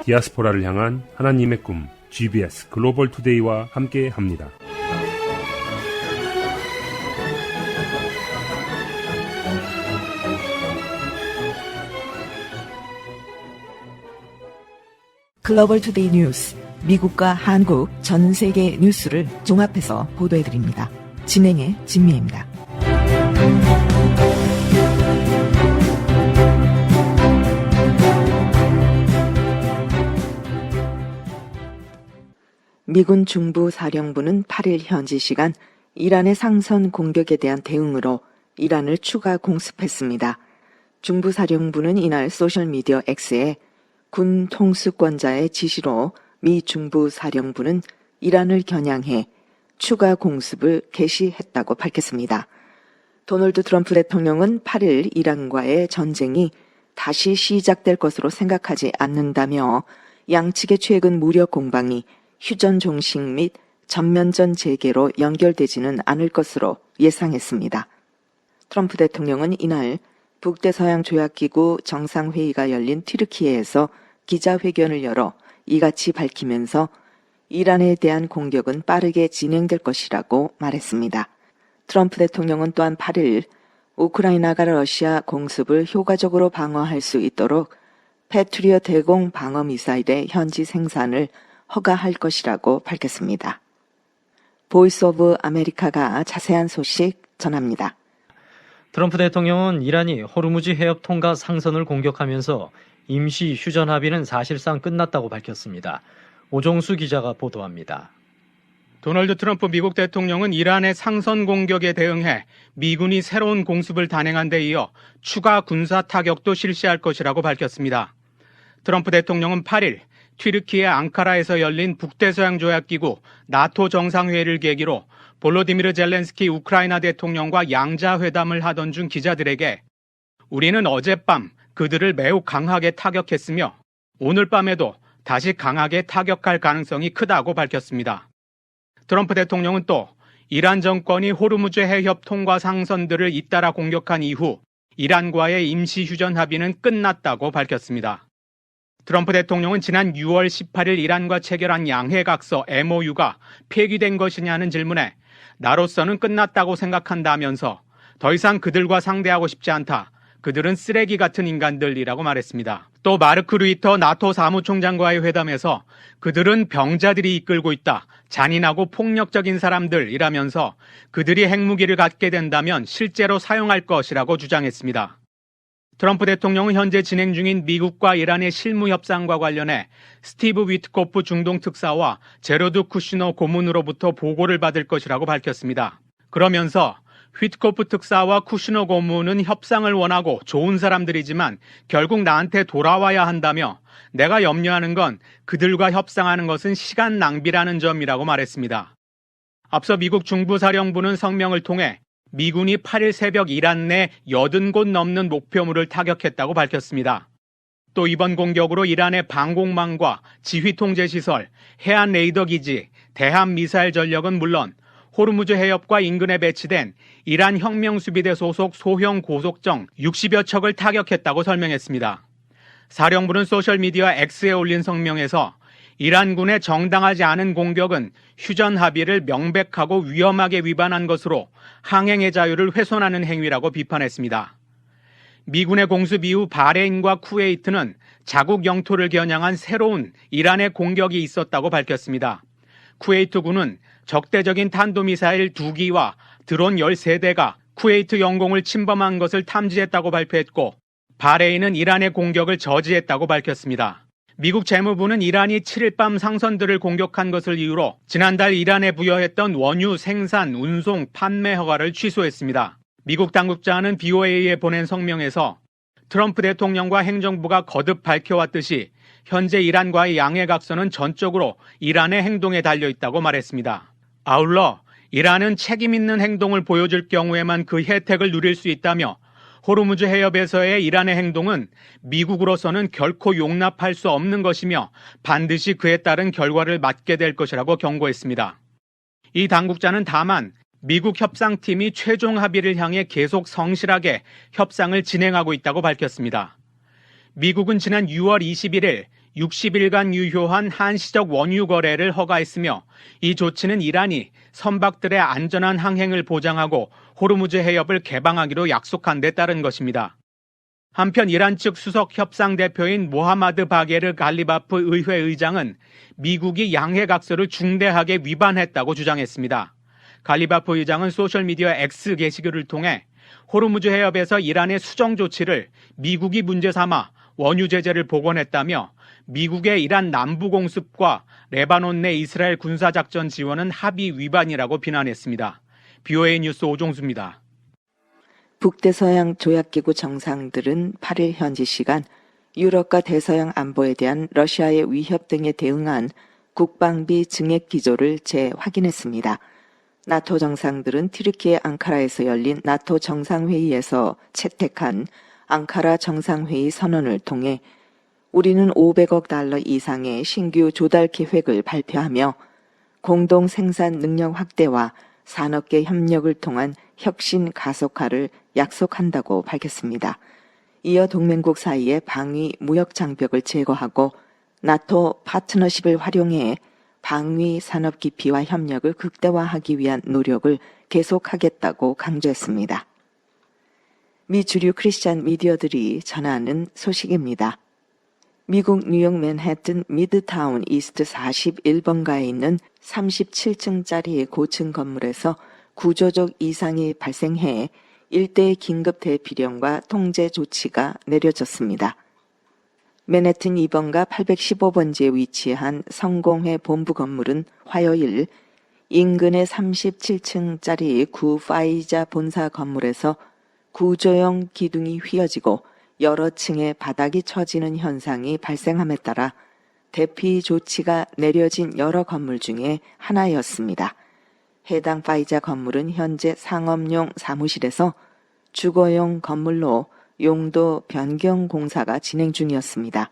디아스포라를 향한 하나님의 꿈 GBS 글로벌 투데이와 함께합니다. 글로벌 투데이 뉴스, 미국과 한국, 전 세계 뉴스를 종합해서 보도해드립니다. 진행의 진미입니다. 미군 중부사령부는 8일 현지 시간 이란의 상선 공격에 대한 대응으로 이란을 추가 공습했습니다. 중부사령부는 이날 소셜미디어 X에 군 통수권자의 지시로 미 중부사령부는 이란을 겨냥해 추가 공습을 개시했다고 밝혔습니다. 도널드 트럼프 대통령은 8일 이란과의 전쟁이 다시 시작될 것으로 생각하지 않는다며 양측의 최근 무력 공방이 휴전 종식 및 전면전 재개로 연결되지는 않을 것으로 예상했습니다. 트럼프 대통령은 이날 북대서양 조약기구 정상회의가 열린 튀르키예에서 기자회견을 열어 이같이 밝히면서 이란에 대한 공격은 빠르게 진행될 것이라고 말했습니다. 트럼프 대통령은 또한 8일 우크라이나가 러시아 공습을 효과적으로 방어할 수 있도록 패트리엇 대공 방어 미사일의 현지 생산을 허가할 것이라고 밝혔습니다. 보이스 오브 아메리카가 자세한 소식 전합니다. 트럼프 대통령은 이란이 호르무즈 해협 통과 상선을 공격하면서 임시 휴전 합의는 사실상 끝났다고 밝혔습니다. 오종수 기자가 보도합니다. 도널드 트럼프 미국 대통령은 이란의 상선 공격에 대응해 미군이 새로운 공습을 단행한 데 이어 추가 군사 타격도 실시할 것이라고 밝혔습니다. 트럼프 대통령은 8일 튀르키예 앙카라에서 열린 북대서양 조약기구 나토 정상회의를 계기로 볼로디미르 젤렌스키 우크라이나 대통령과 양자회담을 하던 중 기자들에게 우리는 어젯밤 그들을 매우 강하게 타격했으며 오늘 밤에도 다시 강하게 타격할 가능성이 크다고 밝혔습니다. 트럼프 대통령은 또 이란 정권이 호르무즈 해협 통과 상선들을 잇따라 공격한 이후 이란과의 임시 휴전 합의는 끝났다고 밝혔습니다. 트럼프 대통령은 지난 6월 18일 이란과 체결한 양해각서 MOU가 폐기된 것이냐는 질문에 나로서는 끝났다고 생각한다면서 더 이상 그들과 상대하고 싶지 않다. 그들은 쓰레기 같은 인간들이라고 말했습니다. 또 마르크 루이터 나토 사무총장과의 회담에서 그들은 병자들이 이끌고 있다. 잔인하고 폭력적인 사람들이라면서 그들이 핵무기를 갖게 된다면 실제로 사용할 것이라고 주장했습니다. 트럼프 대통령은 현재 진행 중인 미국과 이란의 실무 협상과 관련해 스티브 위트코프 중동 특사와 제로드 쿠시너 고문으로부터 보고를 받을 것이라고 밝혔습니다. 그러면서 위트코프 특사와 쿠시너 고문은 협상을 원하고 좋은 사람들이지만 결국 나한테 돌아와야 한다며 내가 염려하는 건 그들과 협상하는 것은 시간 낭비라는 점이라고 말했습니다. 앞서 미국 중부사령부는 성명을 통해 미군이 8일 새벽 이란 내 80곳 넘는 목표물을 타격했다고 밝혔습니다. 또 이번 공격으로 이란의 방공망과 지휘통제시설, 해안 레이더 기지, 대함 미사일 전력은 물론 호르무즈 해협과 인근에 배치된 이란 혁명수비대 소속 소형 고속정 60여 척을 타격했다고 설명했습니다. 사령부는 소셜미디어 X에 올린 성명에서 이란군의 정당하지 않은 공격은 휴전 합의를 명백하고 위험하게 위반한 것으로 항행의 자유를 훼손하는 행위라고 비판했습니다. 미군의 공습 이후 바레인과 쿠웨이트는 자국 영토를 겨냥한 새로운 이란의 공격이 있었다고 밝혔습니다. 쿠웨이트군은 적대적인 탄도미사일 2기와 드론 13대가 쿠웨이트 영공을 침범한 것을 탐지했다고 발표했고 바레인은 이란의 공격을 저지했다고 밝혔습니다. 미국 재무부는 이란이 7일 밤 상선들을 공격한 것을 이유로 지난달 이란에 부여했던 원유 생산, 운송, 판매 허가를 취소했습니다. 미국 당국자는 BOA에 보낸 성명에서 트럼프 대통령과 행정부가 거듭 밝혀왔듯이 현재 이란과의 양해각서는 전적으로 이란의 행동에 달려있다고 말했습니다. 아울러 이란은 책임 있는 행동을 보여줄 경우에만 그 혜택을 누릴 수 있다며 호르무즈 해협에서의 이란의 행동은 미국으로서는 결코 용납할 수 없는 것이며 반드시 그에 따른 결과를 맞게 될 것이라고 경고했습니다. 이 당국자는 다만 미국 협상팀이 최종 합의를 향해 계속 성실하게 협상을 진행하고 있다고 밝혔습니다. 미국은 지난 6월 21일 60일간 유효한 한시적 원유 거래를 허가했으며 이 조치는 이란이 선박들의 안전한 항행을 보장하고 호르무즈 해협을 개방하기로 약속한 데 따른 것입니다. 한편 이란 측 수석 협상 대표인 모하마드 바게르 갈리바프 의회 의장은 미국이 양해각서를 중대하게 위반했다고 주장했습니다. 갈리바프 의장은 소셜미디어 X 게시글을 통해 호르무즈 해협에서 이란의 수정 조치를 미국이 문제 삼아 원유 제재를 복원했다며 미국의 이란 남부 공습과 레바논 내 이스라엘 군사작전 지원은 합의 위반이라고 비난했습니다. BOA 뉴스 오종수입니다. 북대서양 조약기구 정상들은 8일 현지 시간 유럽과 대서양 안보에 대한 러시아의 위협 등에 대응한 국방비 증액 기조를 재확인했습니다. 나토 정상들은 튀르키예 앙카라에서 열린 나토 정상회의에서 채택한 앙카라 정상회의 선언을 통해 우리는 500억 달러 이상의 신규 조달 계획을 발표하며 공동 생산 능력 확대와 산업계 협력을 통한 혁신 가속화를 약속한다고 밝혔습니다. 이어 동맹국 사이의 방위 무역 장벽을 제거하고 나토 파트너십을 활용해 방위 산업 깊이와 협력을 극대화하기 위한 노력을 계속하겠다고 강조했습니다. 미 주류 크리스찬 미디어들이 전하는 소식입니다. 미국 뉴욕 맨해튼 미드타운 이스트 41번가에 있는 37층짜리 고층 건물에서 구조적 이상이 발생해 일대의 긴급 대피령과 통제 조치가 내려졌습니다. 맨해튼 2번가 815번지에 위치한 성공회 본부 건물은 화요일 인근의 37층짜리 구 파이자 본사 건물에서 구조용 기둥이 휘어지고 여러 층의 바닥이 처지는 현상이 발생함에 따라 대피 조치가 내려진 여러 건물 중에 하나였습니다. 해당 파이자 건물은 현재 상업용 사무실에서 주거용 건물로 용도 변경 공사가 진행 중이었습니다.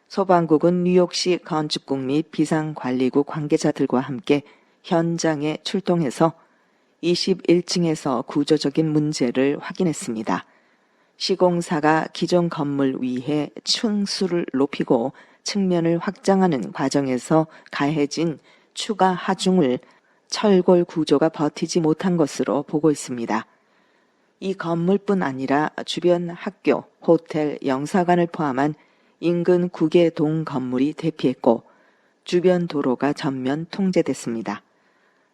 소방국은 뉴욕시 건축국 및 비상관리국 관계자들과 함께 현장에 출동해서 21층에서 구조적인 문제를 확인했습니다. 시공사가 기존 건물 위에 층수를 높이고 측면을 확장하는 과정에서 가해진 추가 하중을 철골 구조가 버티지 못한 것으로 보고 있습니다. 이 건물뿐 아니라 주변 학교, 호텔, 영사관을 포함한 인근 9개 동 건물이 대피했고 주변 도로가 전면 통제됐습니다.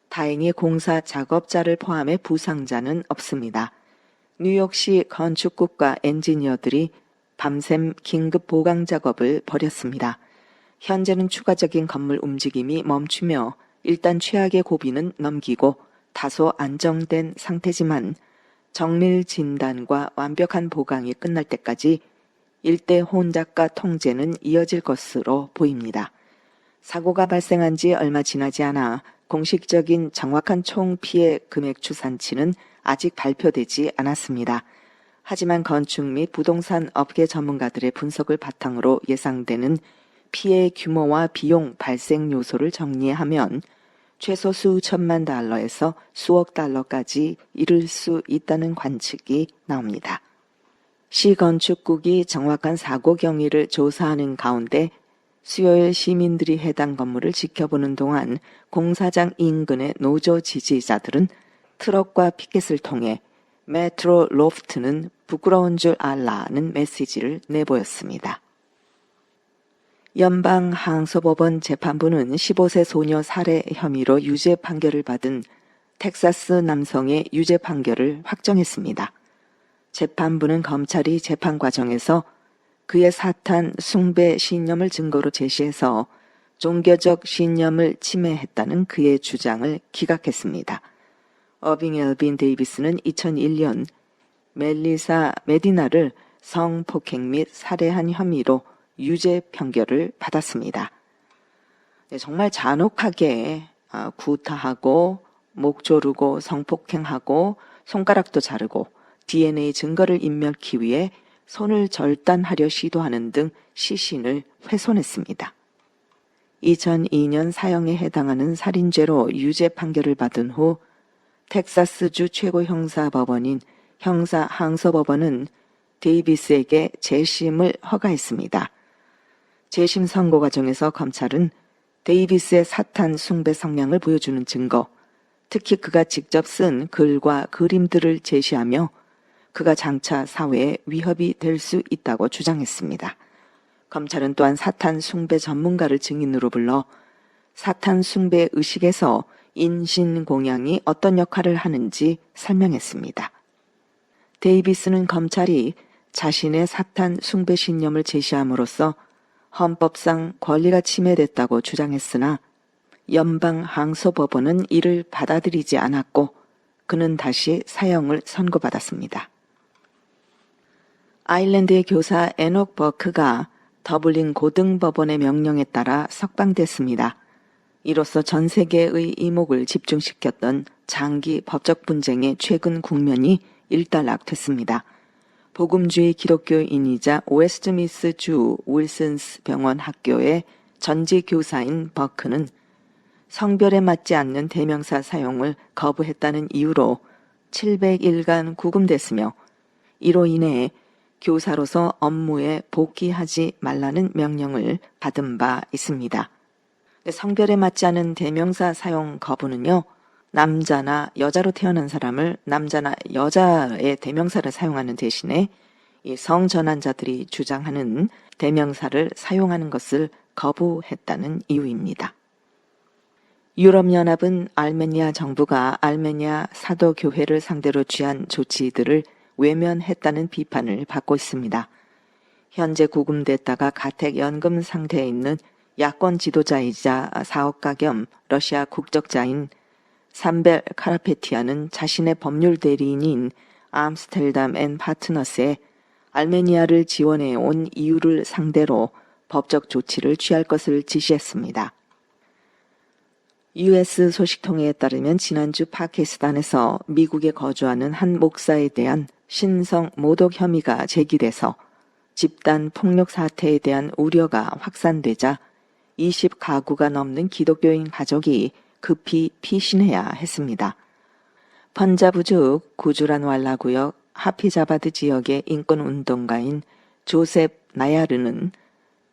다행히 공사 작업자를 포함해 부상자는 없습니다. 뉴욕시 건축국과 엔지니어들이 밤샘 긴급 보강 작업을 벌였습니다. 현재는 추가적인 건물 움직임이 멈추며 일단 최악의 고비는 넘기고 다소 안정된 상태지만 정밀 진단과 완벽한 보강이 끝날 때까지 일대 혼잡과 통제는 이어질 것으로 보입니다. 사고가 발생한 지 얼마 지나지 않아 공식적인 정확한 총 피해 금액 추산치는 아직 발표되지 않았습니다. 하지만 건축 및 부동산 업계 전문가들의 분석을 바탕으로 예상되는 피해 규모와 비용 발생 요소를 정리하면 최소 수천만 달러에서 수억 달러까지 이를 수 있다는 관측이 나옵니다. 시건축국이 정확한 사고 경위를 조사하는 가운데 수요일 시민들이 해당 건물을 지켜보는 동안 공사장 인근의 노조 지지자들은 트럭과 피켓을 통해 메트로 로프트는 부끄러운 줄 알라는 메시지를 내보였습니다. 연방항소법원 재판부는 15세 소녀 살해 혐의로 유죄 판결을 받은 텍사스 남성의 유죄 판결을 확정했습니다. 재판부는 검찰이 재판 과정에서 그의 사탄 숭배 신념을 증거로 제시해서 종교적 신념을 침해했다는 그의 주장을 기각했습니다. 어빙 엘빈 데이비스는 2001년 멜리사 메디나를 성폭행 및 살해한 혐의로 유죄 판결을 받았습니다. 정말 잔혹하게 구타하고 목 조르고 성폭행하고 손가락도 자르고 DNA 증거를 인멸하기 위해 손을 절단하려 시도하는 등 시신을 훼손했습니다. 2002년 사형에 해당하는 살인죄로 유죄 판결을 받은 후 텍사스주 최고 형사법원인 형사항소법원은 데이비스에게 재심을 허가했습니다. 재심 선고 과정에서 검찰은 데이비스의 사탄 숭배 성향을 보여주는 증거, 특히 그가 직접 쓴 글과 그림들을 제시하며 그가 장차 사회에 위협이 될 수 있다고 주장했습니다. 검찰은 또한 사탄 숭배 전문가를 증인으로 불러 사탄 숭배 의식에서 인신공양이 어떤 역할을 하는지 설명했습니다. 데이비스는 검찰이 자신의 사탄 숭배 신념을 제시함으로써 헌법상 권리가 침해됐다고 주장했으나 연방 항소법원은 이를 받아들이지 않았고 그는 다시 사형을 선고받았습니다. 아일랜드의 교사 에녹 버크가 더블린 고등법원의 명령에 따라 석방됐습니다. 이로써 전 세계의 이목을 집중시켰던 장기 법적 분쟁의 최근 국면이 일단락됐습니다. 복음주의 기독교인이자 웨스트미스 주 윌슨스 병원 학교의 전직 교사인 버크는 성별에 맞지 않는 대명사 사용을 거부했다는 이유로 700일간 구금됐으며 이로 인해 교사로서 업무에 복귀하지 말라는 명령을 받은 바 있습니다. 성별에 맞지 않은 대명사 사용 거부는요, 남자나 여자로 태어난 사람을 남자나 여자의 대명사를 사용하는 대신에 이 성전환자들이 주장하는 대명사를 사용하는 것을 거부했다는 이유입니다. 유럽연합은 아르메니아 정부가 아르메니아 사도교회를 상대로 취한 조치들을 외면했다는 비판을 받고 있습니다. 현재 구금됐다가 가택연금 상태에 있는 야권 지도자이자 사업가 겸 러시아 국적자인 삼벨 카라페티아는 자신의 법률 대리인인 암스테르담 앤 파트너스에 아르메니아를 지원해 온 이유를 상대로 법적 조치를 취할 것을 지시했습니다. US 소식통에 따르면 지난주 파키스탄에서 미국에 거주하는 한 목사에 대한 신성 모독 혐의가 제기돼서 집단 폭력 사태에 대한 우려가 확산되자 20가구가 넘는 기독교인 가족이 급히 피신해야 했습니다. 펀자브주 구주란왈라 구역 하피자바드 지역의 인권운동가인 조셉 나야르는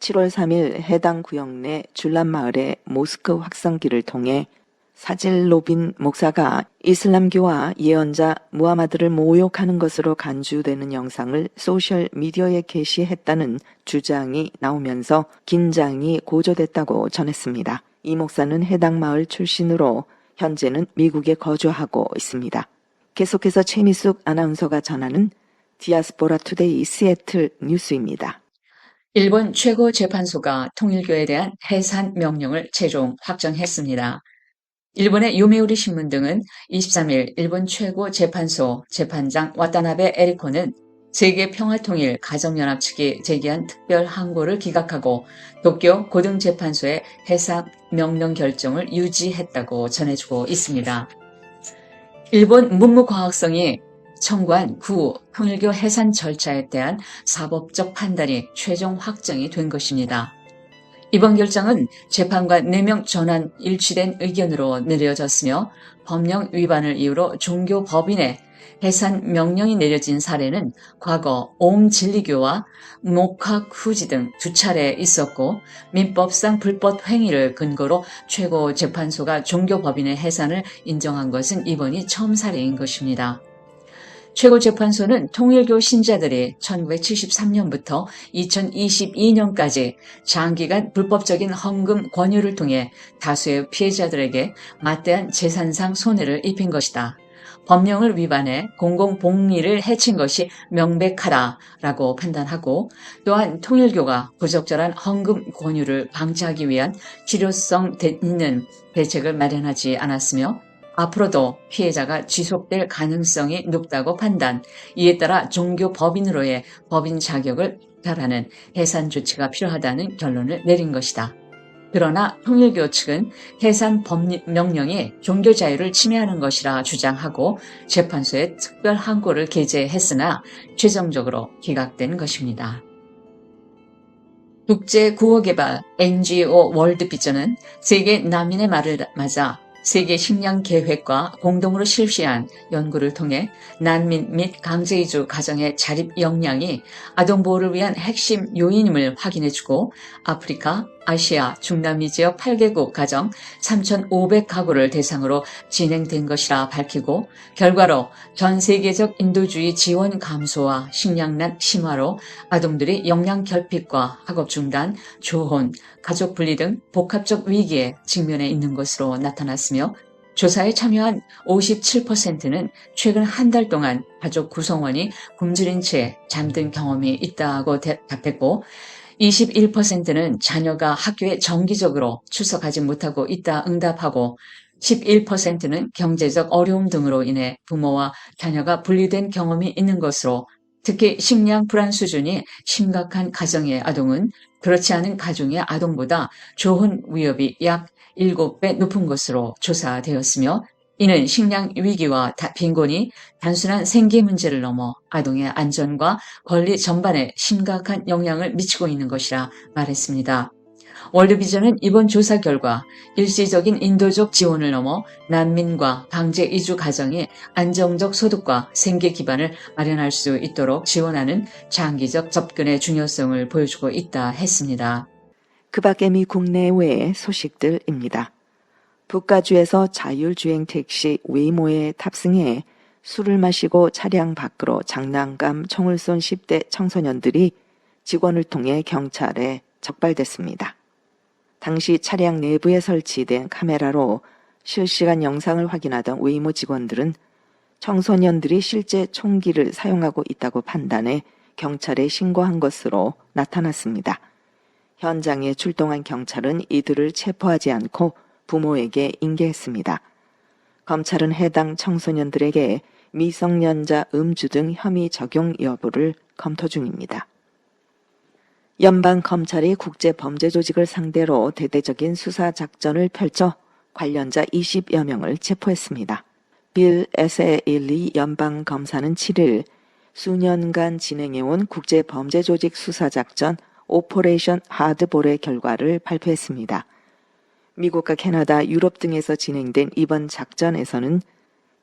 7월 3일 해당 구역 내 줄란 마을의 모스크 확성기를 통해 사질로빈 목사가 이슬람교와 예언자 무하마드를 모욕하는 것으로 간주되는 영상을 소셜미디어에 게시했다는 주장이 나오면서 긴장이 고조됐다고 전했습니다. 이 목사는 해당 마을 출신으로 현재는 미국에 거주하고 있습니다. 계속해서 최미숙 아나운서가 전하는 디아스포라 투데이 시애틀 뉴스입니다. 일본 최고재판소가 통일교에 대한 해산 명령을 최종 확정했습니다. 일본의 요미우리 신문 등은 23일 일본 최고재판소 재판장 와타나베 에리코는 세계평화통일 가정연합 측이 제기한 특별 항고를 기각하고 도쿄 고등재판소의 해산 명령 결정을 유지했다고 전해주고 있습니다. 일본 문무과학성이 청구한 구 통일교 해산 절차에 대한 사법적 판단이 최종 확정이 된 것입니다. 이번 결정은 재판관 4명 전원 일치된 의견으로 내려졌으며 법령 위반을 이유로 종교 법인의 해산 명령이 내려진 사례는 과거 옴진리교와 목학후지 등 2차례 있었고 민법상 불법 행위를 근거로 최고재판소가 종교법인의 해산을 인정한 것은 이번이 처음 사례인 것입니다. 최고재판소는 통일교 신자들이 1973년부터 2022년까지 장기간 불법적인 헌금 권유를 통해 다수의 피해자들에게 막대한 재산상 손해를 입힌 것이다. 법령을 위반해 공공복리를 해친 것이 명백하다라고 판단하고 또한 통일교가 부적절한 헌금 권유를 방지하기 위한 실효성 있는 대책을 마련하지 않았으며 앞으로도 피해자가 지속될 가능성이 높다고 판단, 이에 따라 종교법인으로의 법인 자격을 발하는 해산 조치가 필요하다는 결론을 내린 것이다. 그러나 통일교 측은 해산 명령이 종교 자유를 침해하는 것이라 주장하고 재판소에 특별 항고를 게재했으나 최종적으로 기각된 것입니다. 국제 구호개발 NGO 월드비전은 세계 난민의 말을 맞아 세계 식량 계획과 공동으로 실시한 연구를 통해 난민 및 강제이주 가정의 자립 역량이 아동 보호를 위한 핵심 요인임을 확인해주고 아프리카, 아시아, 중남미 지역 8개국 가정 3,500가구를 대상으로 진행된 것이라 밝히고 결과로 전 세계적 인도주의 지원 감소와 식량난 심화로 아동들이 영양 결핍과 학업 중단, 조혼, 가족 분리 등 복합적 위기에 직면해 있는 것으로 나타났으며 조사에 참여한 57%는 최근 한 달 동안 가족 구성원이 굶주린 채 잠든 경험이 있다고 답했고 21%는 자녀가 학교에 정기적으로 출석하지 못하고 있다 응답하고 11%는 경제적 어려움 등으로 인해 부모와 자녀가 분리된 경험이 있는 것으로 특히 식량 불안 수준이 심각한 가정의 아동은 그렇지 않은 가정의 아동보다 조혼 위협이 약 7배 높은 것으로 조사되었으며 이는 식량 위기와 빈곤이 단순한 생계 문제를 넘어 아동의 안전과 권리 전반에 심각한 영향을 미치고 있는 것이라 말했습니다. 월드비전은 이번 조사 결과 일시적인 인도적 지원을 넘어 난민과 강제 이주 가정이 안정적 소득과 생계 기반을 마련할 수 있도록 지원하는 장기적 접근의 중요성을 보여주고 있다 했습니다. 그 밖에 미국 내외의 소식들입니다. 북가주에서 자율주행 택시 웨이모에 탑승해 술을 마시고 차량 밖으로 장난감 총을 쏜 10대 청소년들이 직원을 통해 경찰에 적발됐습니다. 당시 차량 내부에 설치된 카메라로 실시간 영상을 확인하던 웨이모 직원들은 청소년들이 실제 총기를 사용하고 있다고 판단해 경찰에 신고한 것으로 나타났습니다. 현장에 출동한 경찰은 이들을 체포하지 않고 부모에게 인계했습니다. 검찰은 해당 청소년들에게 미성년자 음주 등 혐의 적용 여부를 검토 중입니다. 연방검찰이 국제범죄조직을 상대로 대대적인 수사작전을 펼쳐 관련자 20여 명을 체포했습니다. 빌 에세일리 연방검사는 7일 수년간 진행해온 국제범죄조직 수사작전 오퍼레이션 하드볼의 결과를 발표했습니다. 미국과 캐나다, 유럽 등에서 진행된 이번 작전에서는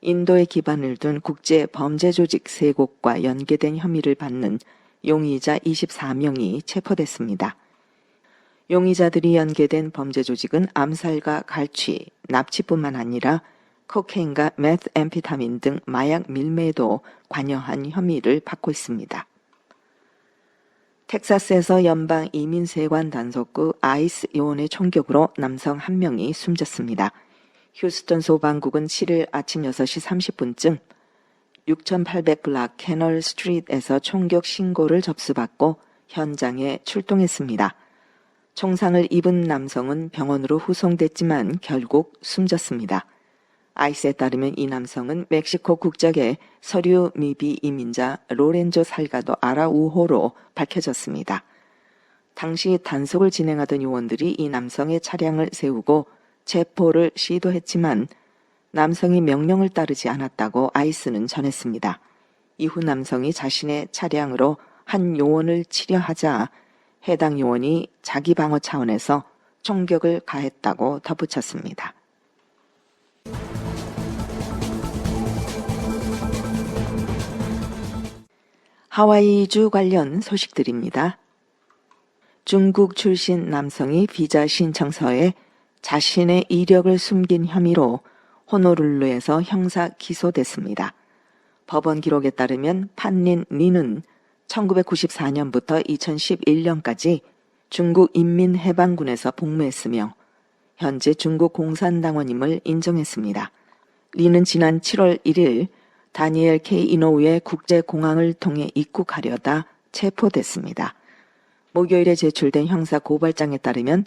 인도에 기반을 둔 국제범죄조직 3곳과 연계된 혐의를 받는 용의자 24명이 체포됐습니다. 용의자들이 연계된 범죄 조직은 암살과 갈취, 납치뿐만 아니라 코케인과 메스앰피타민 등 마약 밀매도 관여한 혐의를 받고 있습니다. 텍사스에서 연방 이민세관 단속구 아이스 요원의 총격으로 남성 1명이 숨졌습니다. 휴스턴 소방국은 7일 아침 6시 30분쯤 6800블락 캐널 스트리트에서 총격 신고를 접수받고 현장에 출동했습니다. 총상을 입은 남성은 병원으로 후송됐지만 결국 숨졌습니다. 아이스에 따르면 이 남성은 멕시코 국적의 서류 미비 이민자 로렌조 살가도 아라우호로 밝혀졌습니다. 당시 단속을 진행하던 요원들이 이 남성의 차량을 세우고 체포를 시도했지만 남성이 명령을 따르지 않았다고 아이스는 전했습니다. 이후 남성이 자신의 차량으로 한 요원을 치려하자 해당 요원이 자기 방어 차원에서 총격을 가했다고 덧붙였습니다. 하와이주 관련 소식들입니다. 중국 출신 남성이 비자 신청서에 자신의 이력을 숨긴 혐의로 호노룰루에서 형사 기소됐습니다. 법원 기록에 따르면 판린 리는 1994년부터 2011년까지 중국 인민해방군에서 복무했으며 현재 중국 공산당원임을 인정했습니다. 리는 지난 7월 1일 다니엘 K. 이노우의 국제공항을 통해 입국하려다 체포됐습니다. 목요일에 제출된 형사 고발장에 따르면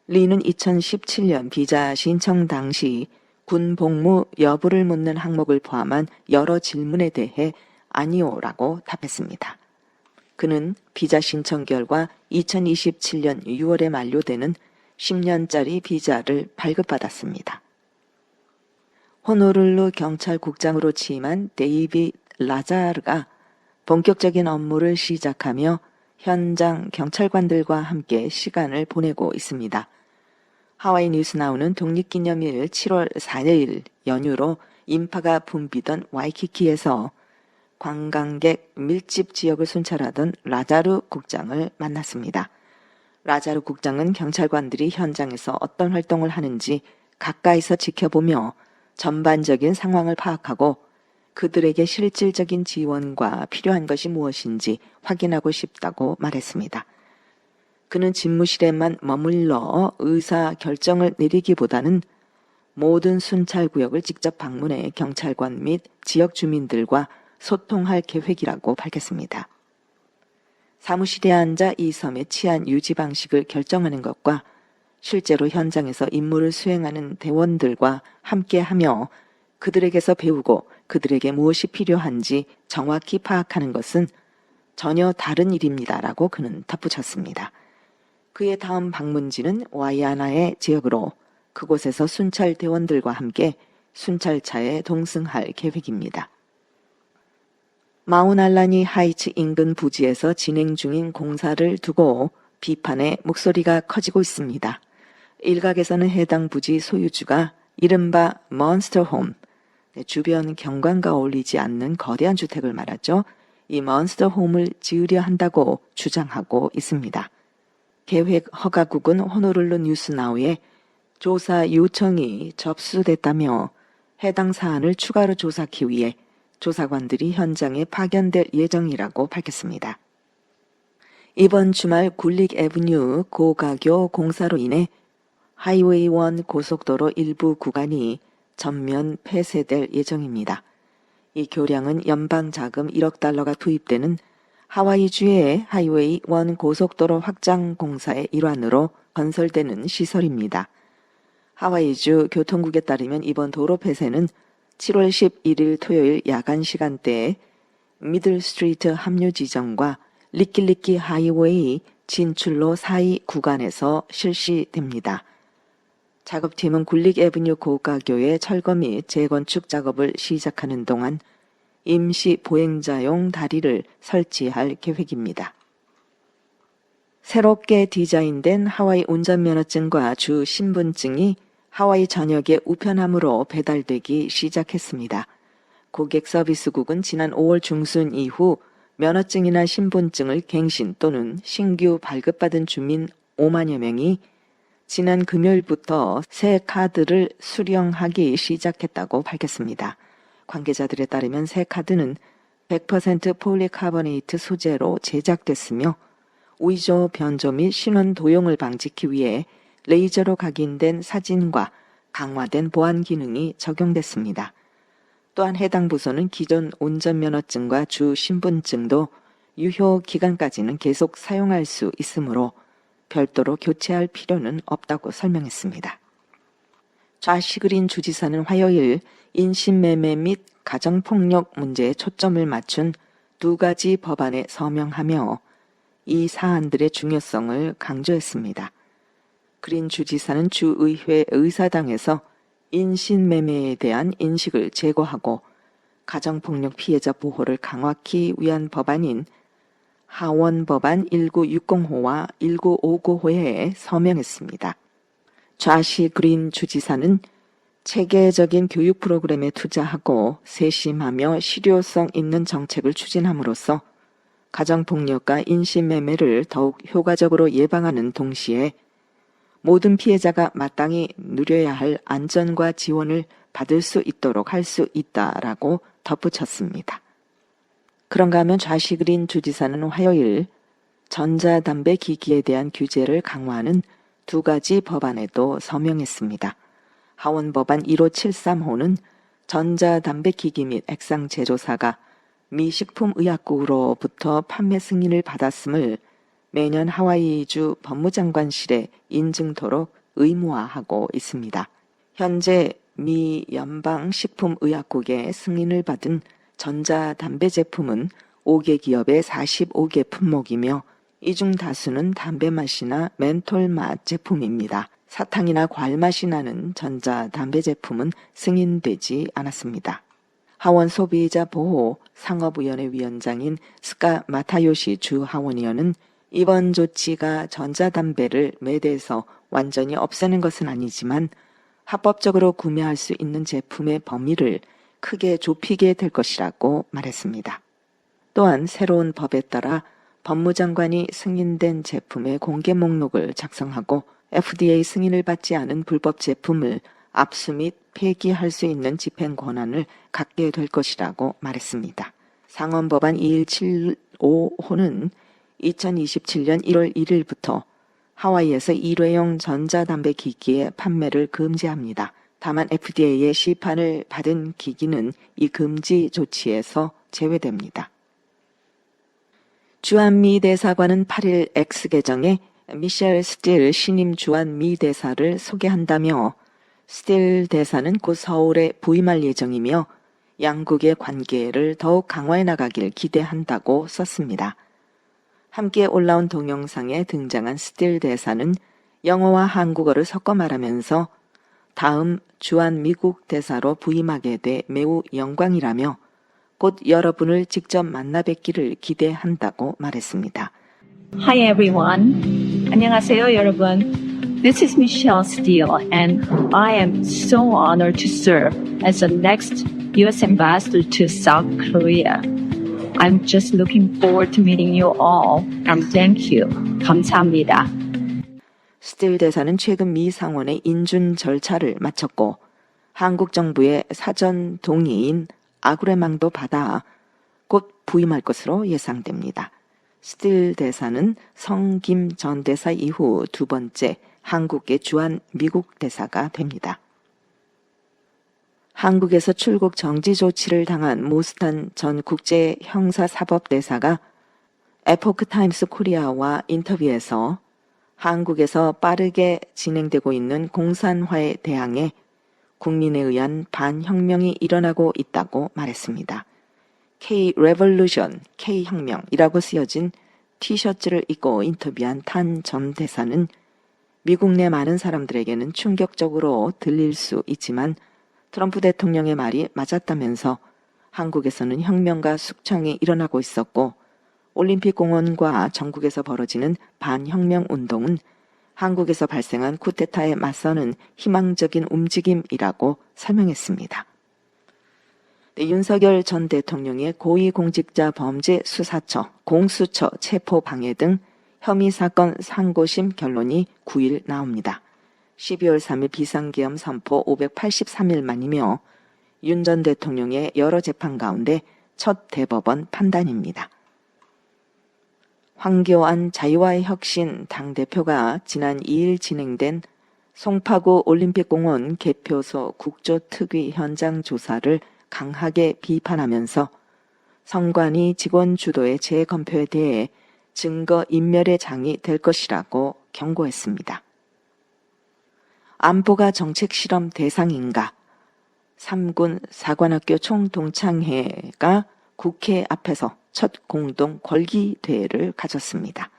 리는 2017년 비자 신청 당시 군 복무 여부를 묻는 항목을 포함한 여러 질문에 대해 아니오라고 답했습니다. 그는 비자 신청 결과 2027년 6월에 만료되는 10년짜리 비자를 발급받았습니다. 호노룰루 경찰국장으로 취임한 데이빗 라자르가 본격적인 업무를 시작하며 현장 경찰관들과 함께 시간을 보내고 있습니다. 하와이 뉴스나우는 독립기념일 7월 4일 연휴로 인파가 붐비던 와이키키에서 관광객 밀집 지역을 순찰하던 라자루 국장을 만났습니다. 라자루 국장은 경찰관들이 현장에서 어떤 활동을 하는지 가까이서 지켜보며 전반적인 상황을 파악하고 그들에게 실질적인 지원과 필요한 것이 무엇인지 확인하고 싶다고 말했습니다. 그는 집무실에만 머물러 의사 결정을 내리기보다는 모든 순찰구역을 직접 방문해 경찰관 및 지역 주민들과 소통할 계획이라고 밝혔습니다. 사무실에 앉아 이 섬의 치안 유지 방식을 결정하는 것과 실제로 현장에서 임무를 수행하는 대원들과 함께하며 그들에게서 배우고 그들에게 무엇이 필요한지 정확히 파악하는 것은 전혀 다른 일입니다라고 그는 덧붙였습니다. 그의 다음 방문지는 와이아나의 지역으로 그곳에서 순찰 대원들과 함께 순찰차에 동승할 계획입니다. 마운알라니 하이츠 인근 부지에서 진행 중인 공사를 두고 비판의 목소리가 커지고 있습니다. 일각에서는 해당 부지 소유주가 이른바 몬스터홈, 주변 경관과 어울리지 않는 거대한 주택을 말하죠. 이 몬스터홈을 지으려 한다고 주장하고 있습니다. 계획 허가국은 호노룰루 뉴스나우에 조사 요청이 접수됐다며 해당 사안을 추가로 조사하기 위해 조사관들이 현장에 파견될 예정이라고 밝혔습니다. 이번 주말 굴릭 애브뉴 고가교 공사로 인해 하이웨이 1 고속도로 일부 구간이 전면 폐쇄될 예정입니다. 이 교량은 연방 자금 1억 달러가 투입되는 하와이주의 하이웨이 1 고속도로 확장 공사의 일환으로 건설되는 시설입니다. 하와이주 교통국에 따르면 이번 도로 폐쇄는 7월 11일 토요일 야간 시간대에 미들 스트리트 합류 지점과 리끼리끼 하이웨이 진출로 사이 구간에서 실시됩니다. 작업팀은 굴릭 애브뉴 고가교의 철거 및 재건축 작업을 시작하는 동안 임시 보행자용 다리를 설치할 계획입니다. 새롭게 디자인된 하와이 운전면허증과 주 신분증이 하와이 전역에 우편함으로 배달되기 시작했습니다. 고객 서비스국은 지난 5월 중순 이후 면허증이나 신분증을 갱신 또는 신규 발급받은 주민 5만여 명이 지난 금요일부터 새 카드를 수령하기 시작했다고 밝혔습니다. 관계자들에 따르면 새 카드는 100% 폴리카보네이트 소재로 제작됐으며 위조 변조 및 신원 도용을 방지하기 위해 레이저로 각인된 사진과 강화된 보안 기능이 적용됐습니다. 또한 해당 부서는 기존 운전면허증과 주 신분증도 유효 기간까지는 계속 사용할 수 있으므로 별도로 교체할 필요는 없다고 설명했습니다. 좌시그린 주지사는 화요일 인신매매 및 가정폭력 문제에 초점을 맞춘 2가지 법안에 서명하며 이 사안들의 중요성을 강조했습니다. 그린 주지사는 주의회 의사당에서 인신매매에 대한 인식을 제고하고 가정폭력 피해자 보호를 강화하기 위한 법안인 하원 법안 1960호와 1959호에 서명했습니다. 좌시 그린 주지사는 체계적인 교육 프로그램에 투자하고 세심하며 실효성 있는 정책을 추진함으로써 가정폭력과 인신매매를 더욱 효과적으로 예방하는 동시에 모든 피해자가 마땅히 누려야 할 안전과 지원을 받을 수 있도록 할 수 있다라고 덧붙였습니다. 그런가 하면 좌시그린 주지사는 화요일 전자담배 기기에 대한 규제를 강화하는 2가지 법안에도 서명했습니다. 하원법안 1573호는 전자담배 기기 및 액상 제조사가 미 식품의약국으로부터 판매 승인을 받았음을 매년 하와이주 법무장관실에 인증토록 의무화하고 있습니다. 현재 미 연방식품의약국의 승인을 받은 전자담배 제품은 5개 기업의 45개 품목이며 이 중 다수는 담배 맛이나 멘톨 맛 제품입니다. 사탕이나 과일 맛이 나는 전자담배 제품은 승인되지 않았습니다. 하원 소비자 보호 상업위원회 위원장인 스카 마타요시 주 하원의원은 이번 조치가 전자담배를 매대에서 완전히 없애는 것은 아니지만 합법적으로 구매할 수 있는 제품의 범위를 크게 좁히게 될 것이라고 말했습니다. 또한 새로운 법에 따라 법무장관이 승인된 제품의 공개 목록을 작성하고 FDA 승인을 받지 않은 불법 제품을 압수 및 폐기할 수 있는 집행 권한을 갖게 될 것이라고 말했습니다. 상원법안 2175호는 2027년 1월 1일부터 하와이에서 일회용 전자담배 기기의 판매를 금지합니다. 다만 FDA의 시판을 받은 기기는 이 금지 조치에서 제외됩니다. 주한미 대사관은 8일 X 계정에 미셸 스틸 신임 주한미 대사를 소개한다며 스틸 대사는 곧 서울에 부임할 예정이며 양국의 관계를 더욱 강화해 나가길 기대한다고 썼습니다. 함께 올라온 동영상에 등장한 스틸 대사는 영어와 한국어를 섞어 말하면서 다음 주한 미국 대사로 부임하게 돼 매우 영광이라며 곧 여러분을 직접 만나 뵙기를 기대한다고 말했습니다. Hi everyone. 안녕하세요 여러분. This is Michelle Steele and I am so honored to serve as the next U.S. Ambassador to South Korea. I'm just looking forward to meeting you all and thank you. 감사합니다. 스틸 대사는 최근 미 상원의 인준 절차를 마쳤고 한국 정부의 사전 동의인 아구레망도 받아 곧 부임할 것으로 예상됩니다. 스틸 대사는 성김 전 대사 이후 두 번째 한국의 주한 미국 대사가 됩니다. 한국에서 출국 정지 조치를 당한 모스탄 전 국제형사사법대사가 에포크타임스 코리아와 인터뷰에서 한국에서 빠르게 진행되고 있는 공산화에 대항해 국민에 의한 반혁명이 일어나고 있다고 말했습니다. K-Revolution, K혁명이라고 쓰여진 티셔츠를 입고 인터뷰한 탄 전 대사는 미국 내 많은 사람들에게는 충격적으로 들릴 수 있지만 트럼프 대통령의 말이 맞았다면서 한국에서는 혁명과 숙청이 일어나고 있었고 올림픽 공원과 전국에서 벌어지는 반혁명 운동은 한국에서 발생한 쿠데타에 맞서는 희망적인 움직임이라고 설명했습니다. 네, 윤석열 전 대통령의 고위공직자범죄수사처, 공수처 체포방해 등 혐의 사건 상고심 결론이 9일 나옵니다. 12월 3일 비상계엄 선포 583일 만이며 윤 전 대통령의 여러 재판 가운데 첫 대법원 판단입니다. 황교안 자유와의 혁신 당대표가 지난 2일 진행된 송파구 올림픽공원 개표소 국조특위 현장 조사를 강하게 비판하면서 선관위 직원 주도의 재검표에 대해 증거 인멸의 장이 될 것이라고 경고했습니다. 안보가 정책 실험 대상인가? 3군 사관학교 총동창회가 국회 앞에서 첫 공동 걸기 대회를 가졌습니다.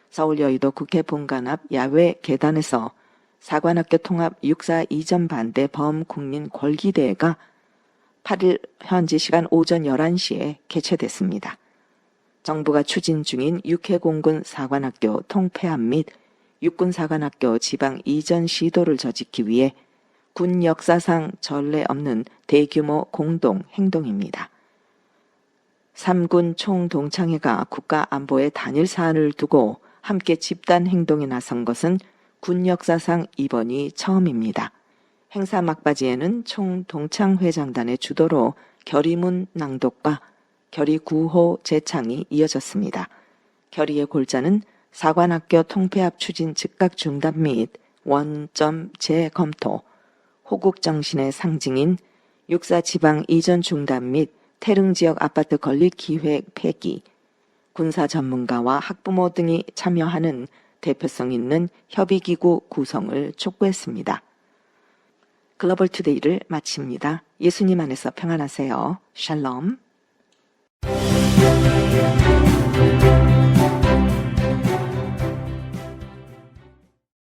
서울 여의도 국회 본관 앞 야외 계단에서 사관학교 통합 육사 이전 반대 범국민 걸기 대회가 8일 현지 시간 오전 11시에 개최됐습니다. 정부가 추진 중인 육해공군 사관학교 통폐합 및 육군 사관학교 지방 이전 시도를 저지하기 위해 군 역사상 전례 없는 대규모 공동 행동입니다. 3군 총동창회가 국가 안보의 단일 사안을 두고 함께 집단 행동에 나선 것은 군 역사상 이번이 처음입니다. 행사 막바지에는 총동창회장단의 주도로 결의문 낭독과 결의 구호 제창이 이어졌습니다. 결의의 골자는 사관학교 통폐합 추진 즉각 중단 및 원점 재검토, 호국 정신의 상징인 육사 지방 이전 중단 및 태릉 지역 아파트 건립 기획 폐기, 군사 전문가와 학부모 등이 참여하는 대표성 있는 협의기구 구성을 촉구했습니다. 글로벌 투데이를 마칩니다. 예수님 안에서 평안하세요. 샬롬.